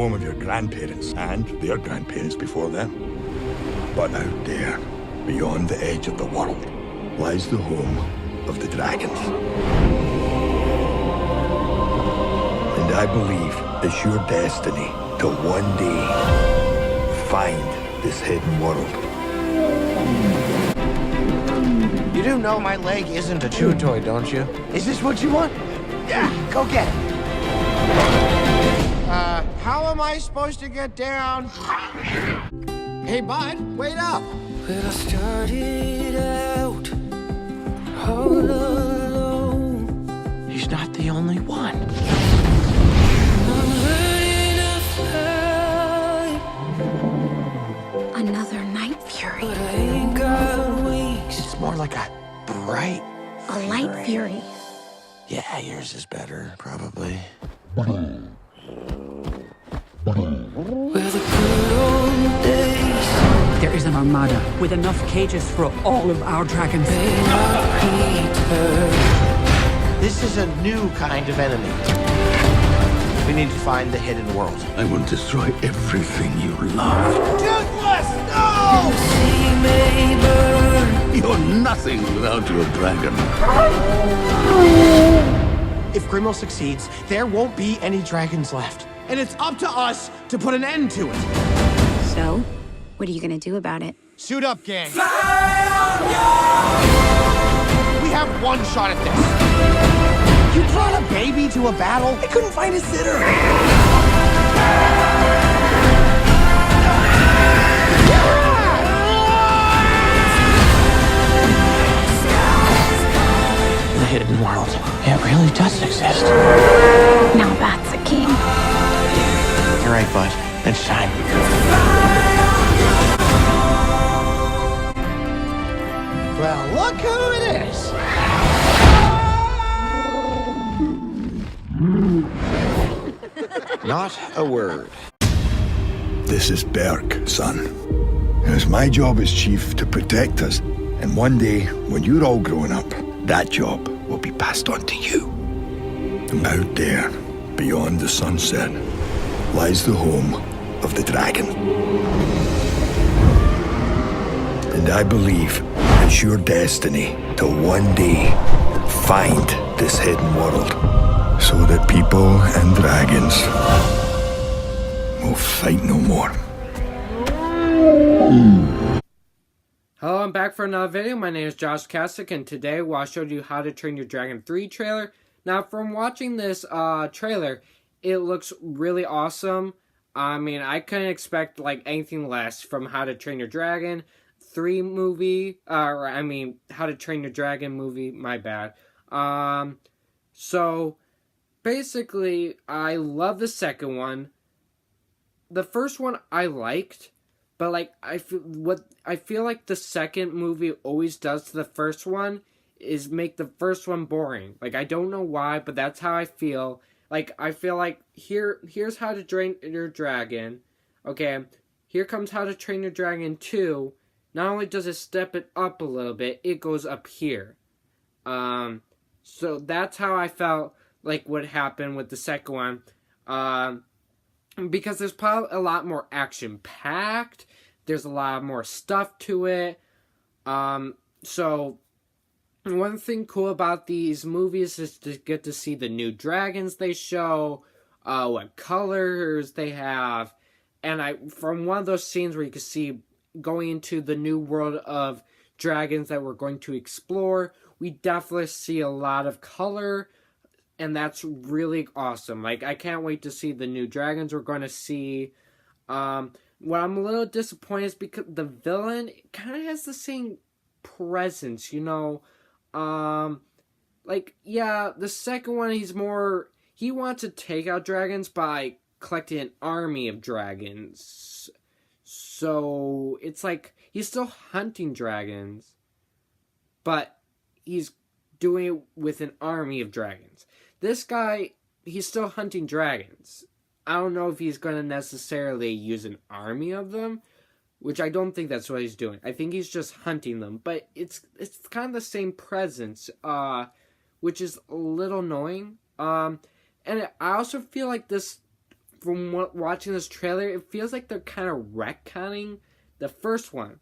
home of your grandparents and their grandparents before them. But out there, beyond the edge of the world, lies the home of the dragons. And I believe it's your destiny to one day find this hidden world. You do know my leg isn't a chew toy, don't you? Is this what you want? Yeah, go get it. How am I supposed to get down? Hey, bud, wait up. Well, I started out all alone. He's not the only one. I'm learning to fly, Another night fury. but I ain't got wings. It's more like a bright A light fury. Yeah, yours is better, probably. Where the good old days There is an armada with enough cages for all of our dragons. may not return. This is a new kind of enemy. We need to find the hidden world. I will destroy everything you love. Toothless, no! Sea may burn. You're nothing without your dragon. If Grimmel succeeds, there won't be any dragons left. And it's up to us to put an end to it. So, what are you gonna do about it? Suit up, gang. We have one shot at this. You brought a baby to a battle? I couldn't find a sitter. The hidden world. It really does exist. Now that's a king. You're right, bud. It's time. Well, look who it is. Not a word. This is Berk, son. It was my job as chief to protect us. And one day, when you're all grown up, that job will be passed on to you. And out there, beyond the sunset, lies the home of the dragon. And I believe it's your destiny to one day find this hidden world so that people and dragons will fight no more. Hello, I'm back for another video. My name is Josh Kasich, and today I'll show you How to Train Your Dragon 3 trailer. Now, from watching this trailer, it looks really awesome. I mean, I couldn't expect like anything less from How to Train Your Dragon 3 movie. How to Train Your Dragon movie, my bad. So, basically, I love the second one. The first one I liked. But like I feel like the second movie always does to the first one is make the first one boring. Like I don't know why, but that's how I feel. Like I feel like here's How to Train Your Dragon. Okay, here comes How to Train Your Dragon 2. Not only does it step it up a little bit, it goes up here. So that's how I felt like what happened with the second one. Because there's probably a lot more action-packed. There's a lot more stuff to it. So, one thing cool about these movies is to get to see the new dragons they show, what colors they have. And from one of those scenes where you can see going into the new world of dragons that we're going to explore, we definitely see a lot of color. And that's really awesome. Like, I can't wait to see the new dragons we're going to see. What I'm a little disappointed is because the villain kind of has the same presence, you know. The second one, he wants to take out dragons by collecting an army of dragons. So, it's like, he's still hunting dragons, but he's doing it with an army of dragons. This guy, he's still hunting dragons. I don't know if he's going to necessarily use an army of them, which I don't think that's what he's doing. I think he's just hunting them, but it's kind of the same presence, which is a little annoying. And I also feel like this from watching this trailer, it feels like they're kind of retconning the first one,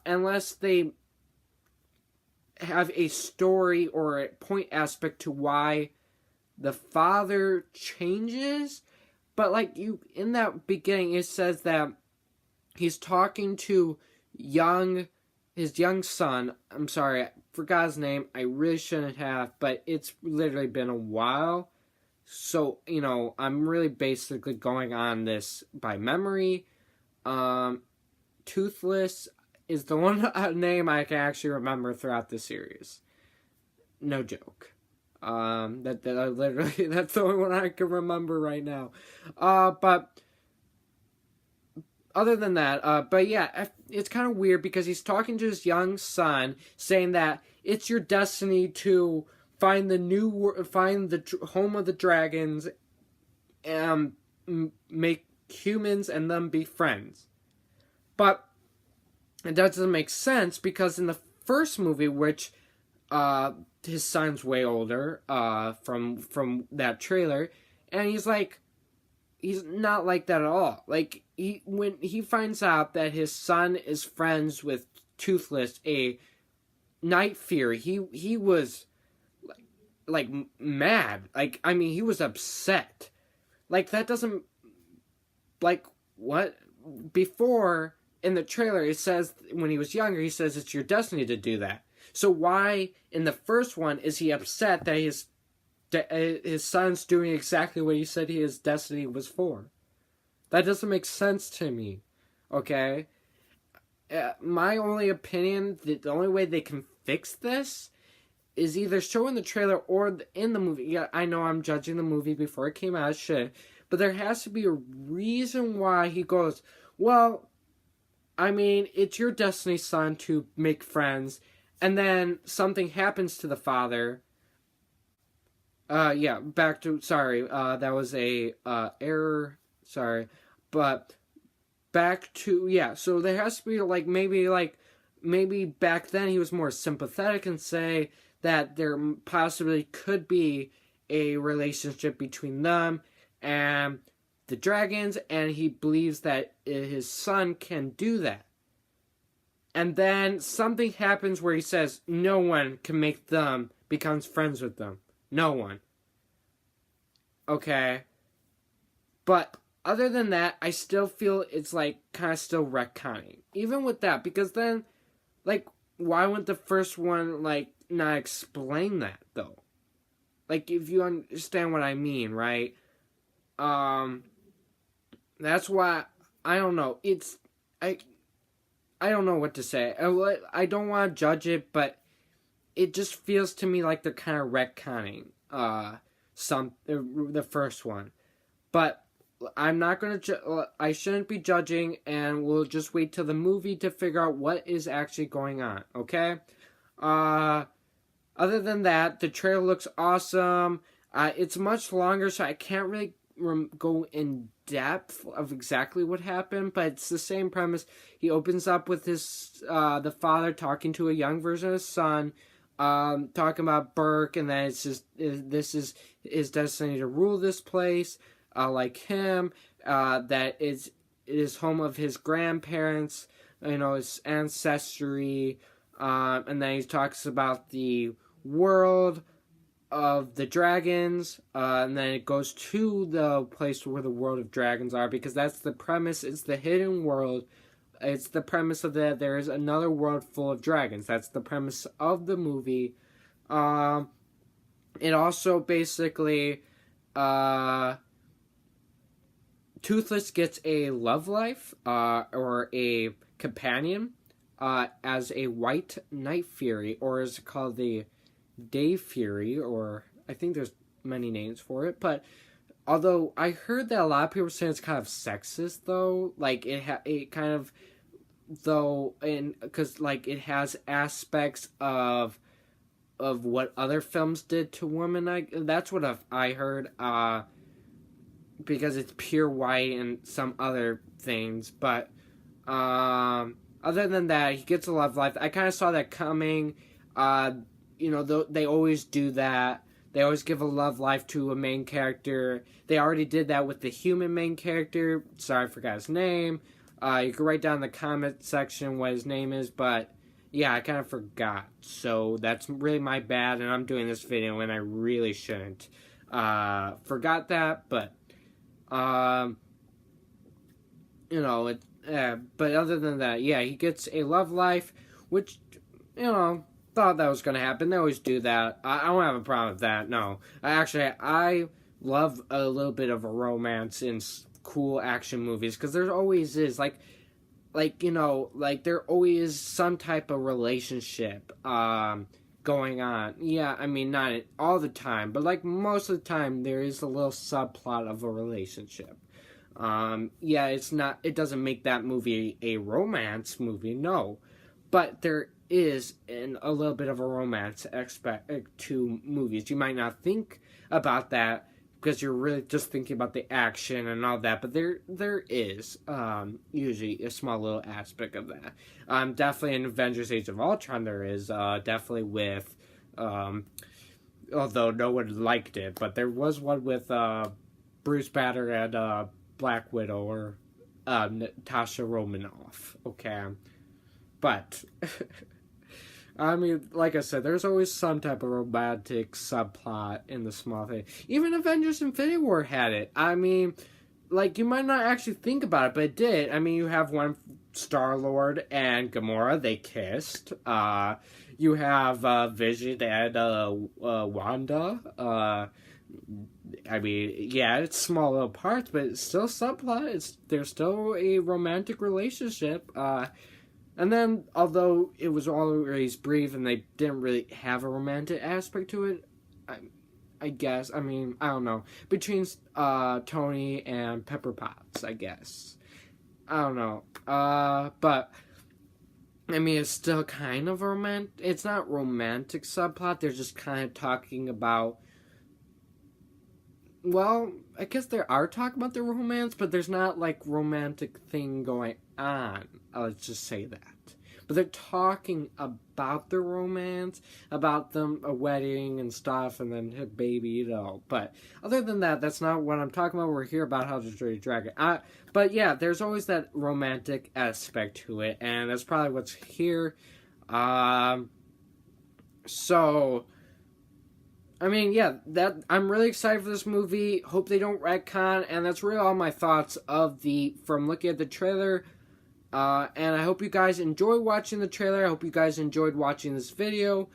unless they have a story or a point aspect to why the father changes. But like in that beginning, it says that he's talking to his young son. I'm sorry, I forgot his name. I really shouldn't have, but it's literally been a while. So, I'm really basically going on this by memory. Toothless is the one name I can actually remember throughout the series. No joke. That I literally, that's the only one I can remember right now. But other than that, but yeah, it's kind of weird because he's talking to his young son, saying that it's your destiny to find the home of the dragons, and make humans and them be friends. But it doesn't make sense because in the first movie, which his son's way older from that trailer, and he's not like that at all. Like when he finds out that his son is friends with Toothless, a Night Fury, he was like mad. Like, I mean, he was upset. Like, that doesn't, like, what? Before in the trailer, it says when he was younger, he says it's your destiny to do that. So why in the first one is he upset that his son's doing exactly what he said his destiny was for? That doesn't make sense to me. Okay? My only opinion, the only way they can fix this is either show in the trailer or in the movie. Yeah, I know I'm judging the movie before it came out, shit. But there has to be a reason why he goes, well, I mean, it's your destiny, son, to make friends. And then something happens to the father. Back to, sorry, that was a error. Sorry. But back to, yeah, so there has to be, maybe back then he was more sympathetic and say that there possibly could be a relationship between them and the dragons, and he believes that his son can do that. And then something happens where he says no one can make them becomes friends with them. No one. Okay. But other than that, I still feel it's kind of still retconning. Even with that, because then, why wouldn't the first one, not explain that, though? If you understand what I mean, right? That's why, I don't know, I don't know what to say. I don't want to judge it, but it just feels to me like they're kind of retconning the first one. But I'm not going to, I shouldn't be judging, and we'll just wait till the movie to figure out what is actually going on, okay? Other than that, the trailer looks awesome. It's much longer, so I can't really go in depth of exactly what happened, but it's the same premise. He opens up with the father talking to a young version of his son, talking about Burke, and then this is his destiny to rule this place, like him, that it is home of his grandparents, his ancestry, and then he talks about the world of the dragons, and then it goes to the place where the world of dragons are, because that's the premise. It's the hidden world. It's the premise of that there is another world full of dragons. That's the premise of the movie. It also basically, Toothless gets a love life, or a companion, as a white Night Fury, or is it called the Day Fury, or I think there's many names for it, but although I heard that a lot of people are saying it's kind of sexist, though, it kind of, though, and because it has aspects of what other films did to women. That's what I heard, because it's pure white and some other things, but other than that, he gets a love life. I kind of saw that coming. They always do that. They always give a love life to a main character. They already did that with the human main character. Sorry, I forgot his name. You can write down in the comment section what his name is, but yeah, I kind of forgot. So that's really my bad, and I'm doing this video and I really shouldn't. Forgot that, but you know, but other than that, yeah, he gets a love life, which, you know, thought that was going to happen. They always do that. I don't have a problem with that, no. I love a little bit of a romance in cool action movies, because there always is, like, you know, like, there always is some type of relationship, going on. Yeah, I mean, not all the time, but, like, most of the time, there is a little subplot of a relationship. Yeah, it doesn't make that movie a romance movie, no. But there is a little bit of a romance aspect to movies. You might not think about that because you're really just thinking about the action and all that, but there is usually a small little aspect of that. Definitely in Avengers Age of Ultron there is, definitely with, although no one liked it, but there was one with Bruce Banner and Black Widow, or Natasha Romanoff, okay? But, I mean, like I said, there's always some type of romantic subplot in the small thing. Even Avengers Infinity War had it. I mean, like, you might not actually think about it, but it did. I mean, you have one Star-Lord and Gamora, they kissed. You have Vision and Wanda. I mean, yeah, it's small little parts, but it's still subplot. There's still a romantic relationship. And then, although it was always brief and they didn't really have a romantic aspect to it, I guess, I mean, I don't know. Between Tony and Pepper Potts, I guess. I don't know. But, I mean, it's still kind of it's not romantic subplot. They're just kind of talking about, well, I guess they are talking about the romance, but there's not, like, romantic thing going on. Let's just say that. But they're talking about the romance, about them, a wedding and stuff, and then a baby, you know. But other than that, that's not what I'm talking about. We're here about How to Train Your Dragon. But yeah, there's always that romantic aspect to it, and that's probably what's here. So, I mean, yeah, I'm really excited for this movie. Hope they don't retcon, and that's really all my thoughts from looking at the trailer. And I hope you guys enjoy watching the trailer. I hope you guys enjoyed watching this video.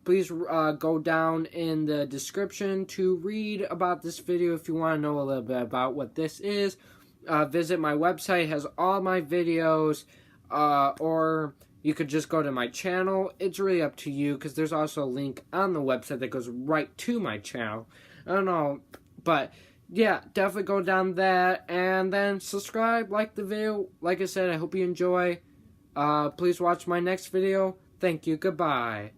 Please go down in the description to read about this video if you want to know a little bit about what this is. Visit my website, it has all my videos, or you could just go to my channel. It's really up to you, because there's also a link on the website that goes right to my channel. I don't know, but yeah, definitely go down there, and then subscribe, like the video. Like I said, I hope you enjoy. Please watch my next video. Thank you, goodbye.